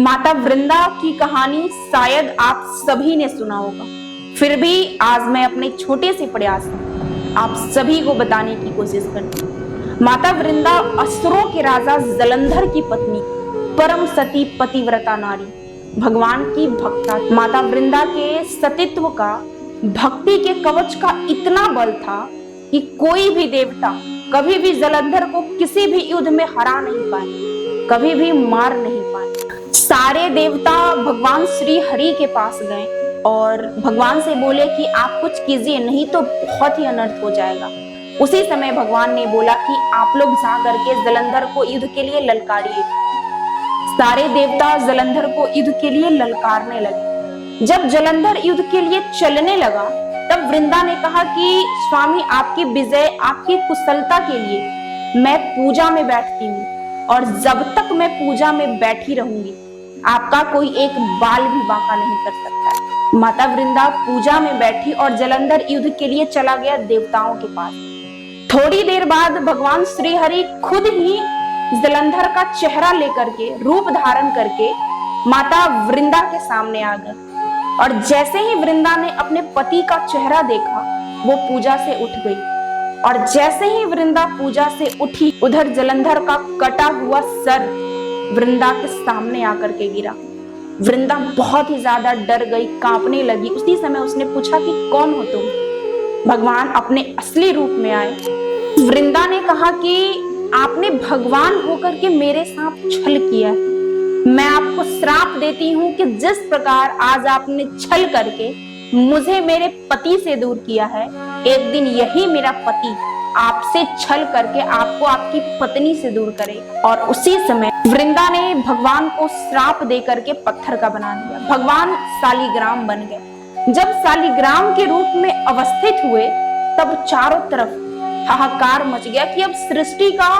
माता वृंदा की कहानी शायद आप सभी ने सुना होगा, फिर भी आज मैं अपने छोटे से प्रयास में आप सभी को बताने की कोशिश करती हूँ। माता वृंदा असुरों के राजा जलंधर की पत्नी, परम सती पतिव्रता नारी, भगवान की भक्ता। माता वृंदा के सतीत्व का, भक्ति के कवच का इतना बल था कि कोई भी देवता कभी भी जलंधर को किसी भी युद्ध में हरा नहीं पाए, कभी भी मार नहीं पाए। सारे देवता भगवान श्री हरि के पास गए और भगवान से बोले कि आप कुछ कीजिए, नहीं तो बहुत ही अनर्थ हो जाएगा। उसी समय भगवान ने बोला कि आप लोग जा करके जलंधर को युद्ध के लिए ललकारिए। सारे देवता जलंधर को युद्ध के लिए ललकारने लगे। जब जलंधर युद्ध के लिए चलने लगा तब वृंदा ने कहा कि स्वामी, आपकी विजय, आपकी कुशलता के लिए मैं पूजा में बैठती हूँ और जब तक मैं पूजा में बैठी रहूंगी आपका कोई एक बाल भी बांका नहीं कर सकता। माता वृंदा पूजा में बैठी और जलंधर युद्ध के लिए चला गया देवताओं के पास। थोड़ी देर बाद भगवान श्री हरि खुद ही जलंधर का चेहरा लेकर के, रूप धारण करके माता वृंदा के सामने आ गए। और जैसे ही वृंदा ने अपने पति का चेहरा देखा वो पूजा से उठ गई। और जैसे ही वृंदा पूजा से उठी उधर जलंधर का कटा हुआ सर वृंदा के सामने आकर के गिरा। वृंदा बहुत ही ज्यादा डर गई, कांपने लगी। उसी समय उसने पूछा कि कौन हो तुम? भगवान अपने असली रूप में आए। वृंदा ने कहा कि आपने भगवान होकर के मेरे साथ छल किया। मैं आपको श्राप देती हूँ कि जिस प्रकार आज आपने छल करके मुझे मेरे पति से दूर किया है, एक दिन यही मेरा पति आपसे छल करके आपको आपकी पत्नी से दूर करे। और उसी समय वृंदा ने भगवान को श्राप दे करके पत्थर का बना दिया। भगवान शालिग्राम बन गए। जब शालिग्राम के रूप में अवस्थित हुए तब चारों तरफ हाहाकार मच गया कि अब सृष्टि का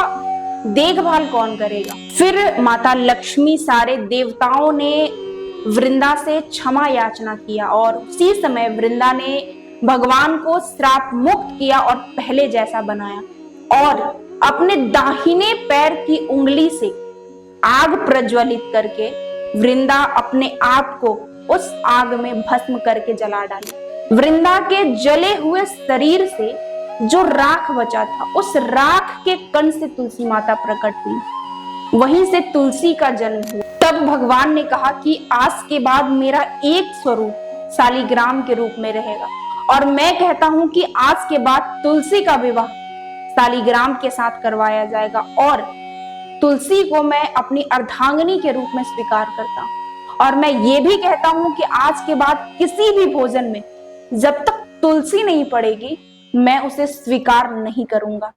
देखभाल कौन करेगा। फिर माता लक्ष्मी, सारे देवताओं ने वृंदा से क्षमा याचना किया और उसी समय वृंदा ने भगवान को श्राप मुक्त किया और पहले जैसा बनाया और अपने दाहिने पैर की उंगली से आग प्रज्वलित करके वृंदा अपने आप को उस आग में भस्म करके जला डाली। वृंदा के जले हुए शरीर से जो राख बचा था, उस राख के कण से तुलसी माता प्रकट हुई। वहीं से तुलसी का जन्म हुआ। तब भगवान ने कहा कि आज के बाद मेरा एक स्वरूप शालिग्राम के रूप में रहेगा और मैं कहता हूं कि आज के बाद तुलसी का विवाह शालिग्राम के साथ करवाया जाएगा और तुलसी को मैं अपनी अर्धांगिनी के रूप में स्वीकार करता हूं। और मैं ये भी कहता हूं कि आज के बाद किसी भी भोजन में जब तक तुलसी नहीं पड़ेगी मैं उसे स्वीकार नहीं करूंगा।